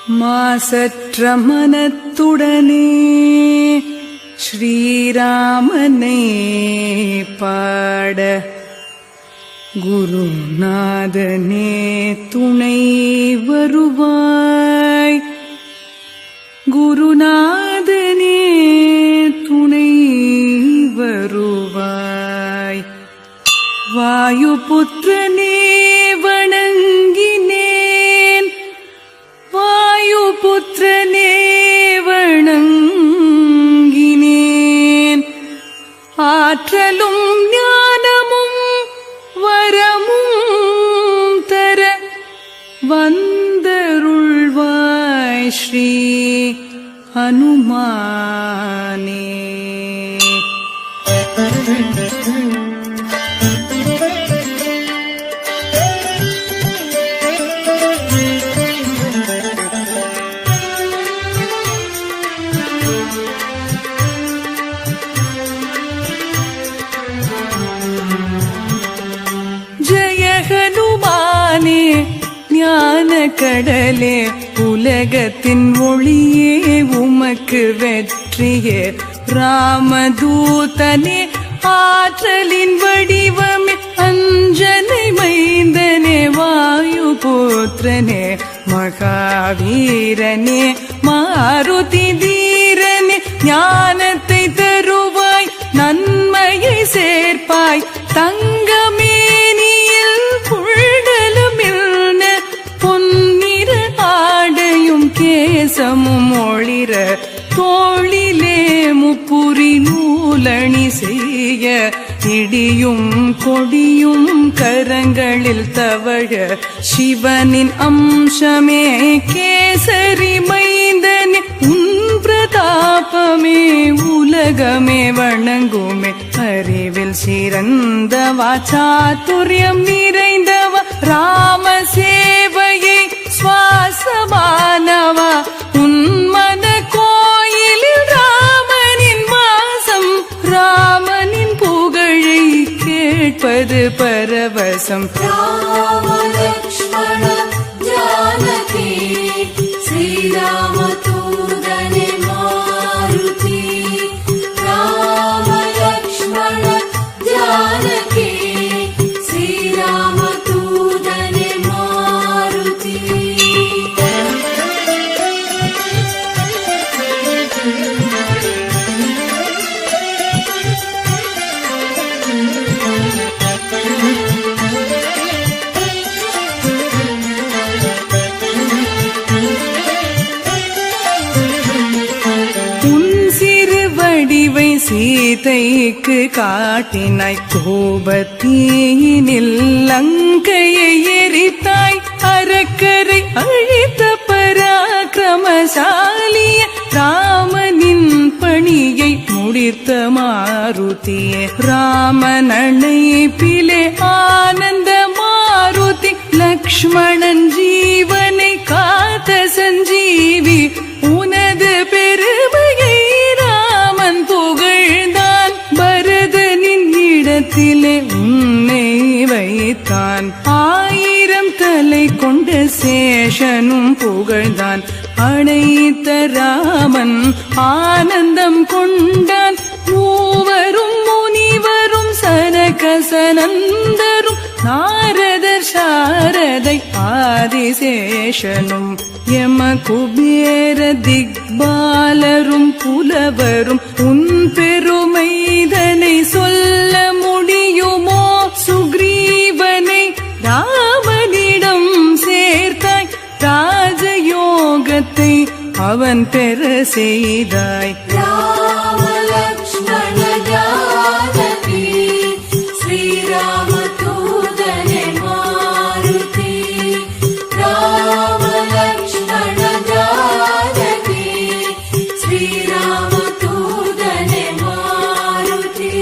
மாசற்ற மனத்துடனே ஸ்ரீராமனை பாட குருநாதனே துணை வருவாய். குருநாதனே துணை வருவாய். வாயுபுத்திரனே வணங்கினேன். வாயுபுத்திரனே வணங்கினேன். ஆற்றலும் ஞானமும் வரமும் தர வந்தருள்வாய் ஸ்ரீ ஹனுமானே. ஞான கடலே உலகத்தின் ஒளியே உமக்கு வெற்றியே. ராமதூதனே ஆற்றலின் வடிவமே அஞ்சனை மைந்தனே. வாயுபுத்திரனே மகாவீரனே மாருதி தீரனே. ஞானத்தை தருவாய் நன்மையை சேர்ப்பாய். தங்கமேனியில் புள்ளலுமில் பொன்னிற ஆடையும் கேசமும் ஒளிர தோளிலே முப்புரி நூலணி செய்ய. இடியும் கொடியும் கரங்களில் தவழ சிவனின் அம்சமே கேசரி மைந்தனே. உன் பிரதாபமே உலகமே வணங்குமே. அறிவில் சிறந்தவா சாதுரியம் நிறைந்தவா. ராம சேவையை சுவாசமானவா. உன்மன கோயிலில் ராமனின் வாசம். ராமனின் புகழை கேட்பது பரவசம். ராம லக்ஷ்மண ஜானகி ஸ்ரீராம தூதனே மாருதி. ராம லக்ஷ்மண ஜானகி ஸ்ரீராம தூதனே மாருதி. சீதைக்கு காட்டினாய் கோபத்தீயினில் லங்கையை எரித்தாய். அரக்கரை அழித்த பராக்கிரமசாலிய ராமனின் பணியை முடித்த மாருதியே. ராமன் அணைப்பிலே ஆனந்த மாருதி. லக்ஷ்மணன் ஜீவனை காத்த சஞ்சீவி. உனது பெருமையை ராமன் புகழ்ந்தான். பரதனின் இடத்திலே உன்னை வைத்தான். 1000 தலை கொண்ட சேஷனும் புகழ்ந்தான். அணைத்த ராமன் ஆனந்தம் கொண்டான். மூவரும் முனிவரும் சனகசனந்தரும் நாரதர் சாரதை ஆதிசேஷனும் யம குபேர திக்பாலரும் புலவரும் உன் பெருமைதனை சொல்ல முடியுமோ? சுக்ரீவனை ராமனிடம் சேர்த்தாய். ராஜயோகத்தை அவன் பெற செய்தாய். ராம லக்ஷ்மண ஜானகி ஸ்ரீராம தூதனே மாருதி. ராம லக்ஷ்மண ஜானகி ஸ்ரீராம தூதனே மாருதி.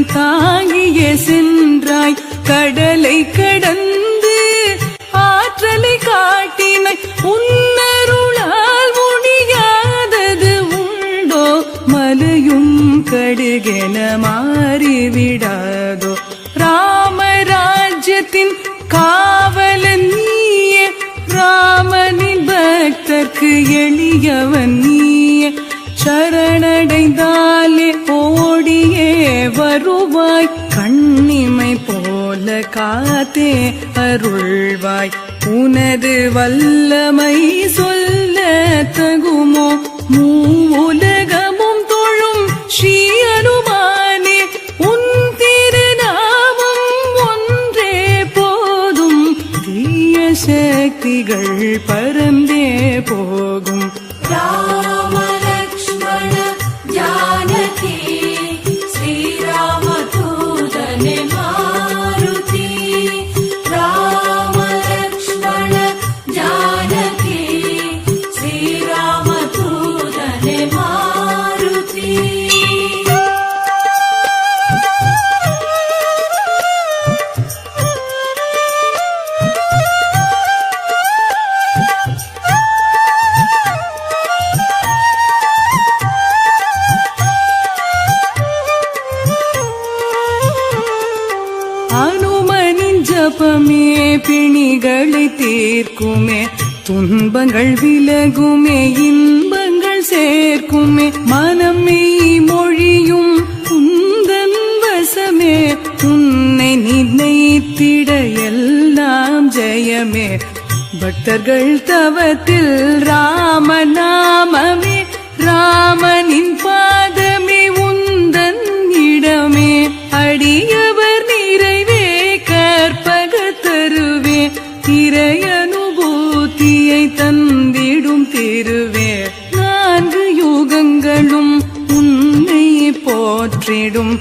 சிரம் தாங்கிய சென்றாய். கடலை கடந்து ஆற்றலை காட்டினாய். உன்னருளால் முடியாதது உண்டோ? மலையும் கடுகென மாறிவிடாதோ? ராமராஜ்யத்தின் காவலன் நீயே, ராமனின் பக்தர்க்கு எளியவன் நீயே. சரணடைந்தாலே ஓடியே வருவாய். கண்ணிமை போல காத்தே அருள்வாய். உனது வல்லமை சொல்ல தகுமோ? மூவுலகமும் தொழும் ஸ்ரீ அனுமானே, உன் திருநாமம் ஒன்றே போதும். தீய சக்திகள் பறந்தே போகும். ராம லக்ஷ்மண ஜானகி ஸ்ரீராம தூதனே மாருதி. ராம லக்ஷ்மண ஜானகி ஸ்ரீராம தூதனே மாருதி. அனுமனின் ஜபமே பிணிகளை தீர்க்குமே. துன்பங்கள் விலகுமே, இன்பங்கள் சேர்க்குமே. மனமே மொழியும் உந்தன் வசமே. உன்னை நினைத்திட எல்லாம் ஜெயமே. பக்தர்கள் தவத்தில் ராமநாமமே. ராமனின் பாதமே உந்தன் இடமே. அடியவர் நிறைவே கற்பக தருவே. இறையனுபூதியை தந்திடும் திருவே. 4 யுகங்களும் உன்னை போற்றிடும்.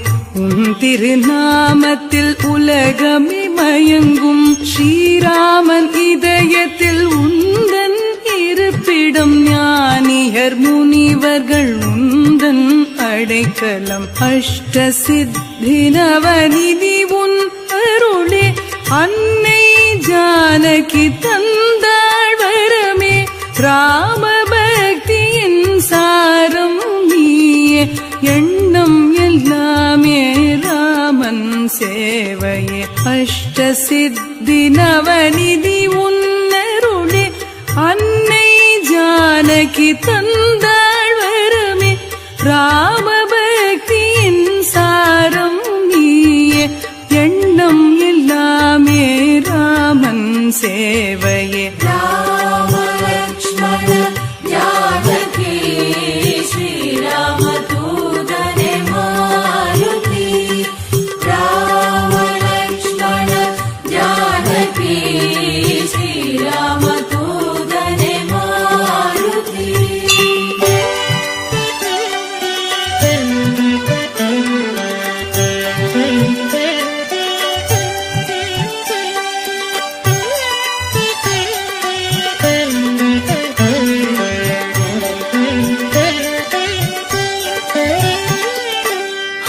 உன் திருநாமத்தில் உலகமே மயங்கும். ஸ்ரீராமன் இதயத்தில் உந்தன் இருப்பிடம். ஞானியர் முனிவர்கள் உந்தன் அடைக்கலம். அஷ்ட சித்தி நவநிதி உன் அருளே. அன்னை ஜானகி தந்தாள் வரமே. ராம பக்தியின் சாரம் நீயே. எண்ணம் எல்லாமே ராமன் சேவையே. அஷ்ட சித்தி நவநிதி உன் அருளே. அன்னை ஜானகி தந்தாள் வரமே. ராம பக்தியின் சாரம் நீயே. எண்ணம் எல்லாமே ராமன் சேவையே. ராம லக்ஷ்மண ஜானகி ஸ்ரீராம தூதனே மாருதி. ராம லக்ஷ்மண ஜானகி ஸ்ரீராம தூதனே மாருதி.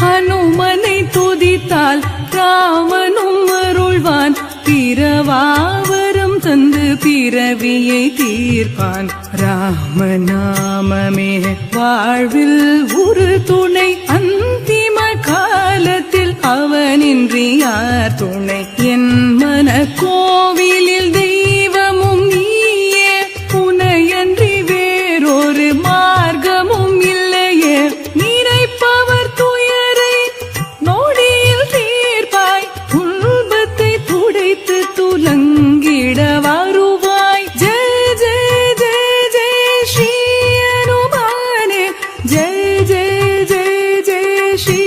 ஹனுமனை துதித்தால் ராமனும் அருள்வான். பிறவாவரம் தந்து பிறவியை தீர்ப்பான். ராமநாமமே வாழ்வில் ஒரு துணை. அந்திம காலத்தில் அவனின்றி யார் துணை? என் மன கோவிலில் தெய்வமும் நீயே. உனையன்றி வேறொரு மார்க்கமும் இல்லையே. நினைப்பவர் துயரை நொடியில் தீர்ப்பாய். துன்பத்தை துடைத்து துலங்கிட வருவாய். ஜெய ஜெய ஜெய ஜெய ஸ்ரீ அனுமானே. ஜெய ஜெய ஜெய ஜெய ஸ்ரீ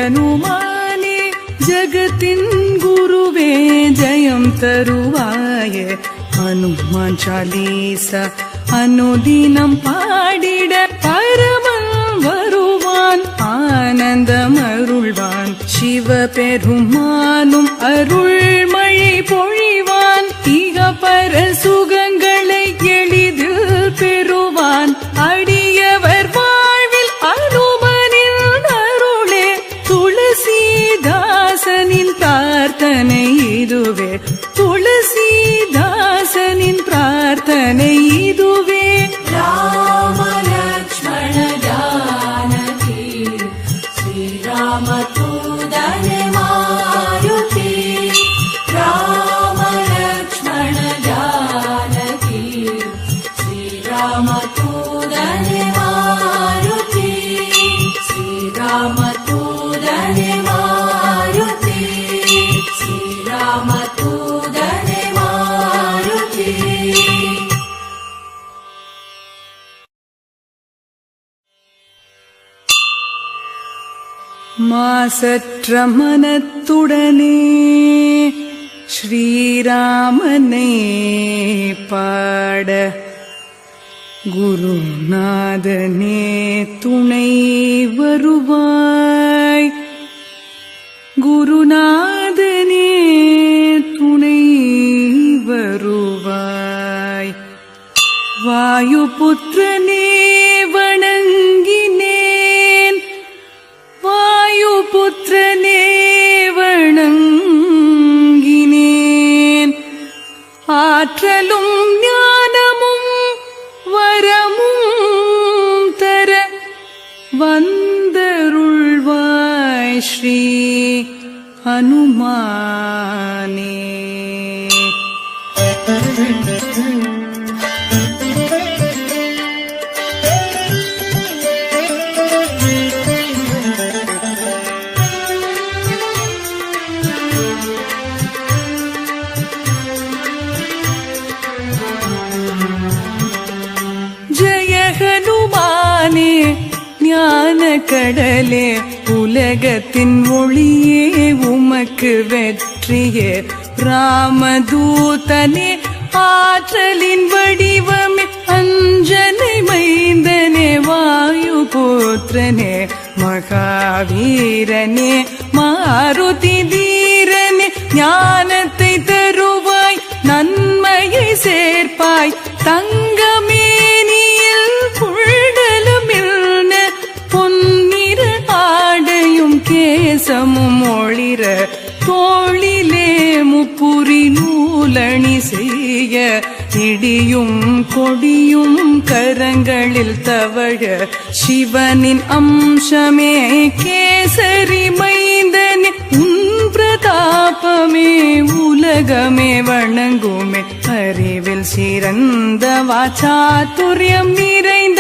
அனுமானே. ஜகத்தின் குருவே ஜெயம் தருவாயே. ஹனுமான் சாலீசா அனுதினம் பாடிட பரமன் வருவான். ஆனந்தம் அருள்வான். சிவ பெருமானும் அருள் மழை பொழிவான். இக பர சுகங்களை எளிதில் பெறுவான். அடியவர் வாழ்வில் அனுமனின் அருளே. துளசி श्रीरामदूतने मारुति श्रीरामदूतने मारुति श्रीरामदूतने मारुति மாசற்ற மனத்துடனே ஸ்ரீராமனை பாட குருநாதனே துணை வருவாய் குருநாதனே துணை வருவாய் வாயுபுத்திரனே வணங்கினேன் வாயுபுத்திரனே வணங்கினேன் ஆற்றலும் ஞானமும் வரமும் தர வந்தருள்வாய் ஸ்ரீ ஹனுமானே. ஜெய ஹனுமானே ஞான கடலே உலகத்தின் ஒளியே உமக்கு வெற்றியே ராமதூதனே ஆற்றலின் வடிவமே அஞ்சனை மைந்தனே வாயுபுத்திரனே மகாவீரனே மாருதி தீரனே ஞானத்தை தருவாய் நன்மையை சேர்ப்பாய் தங்கமேனியில் புள்ளலுமில்ன பொன்னிற ஆடையும் கேசமும் ஒளிர தோளிலே முப்புரி நூலணி செய்ய இடியும் கொடியும் கரங்களில் தவழ சிவனின் அம்சமே கேசரி மைந்தனே உன் பிரதாபமே உலகமே வணங்குமே அறிவில் சிறந்த வாசாத்துரியம் நிறைந்த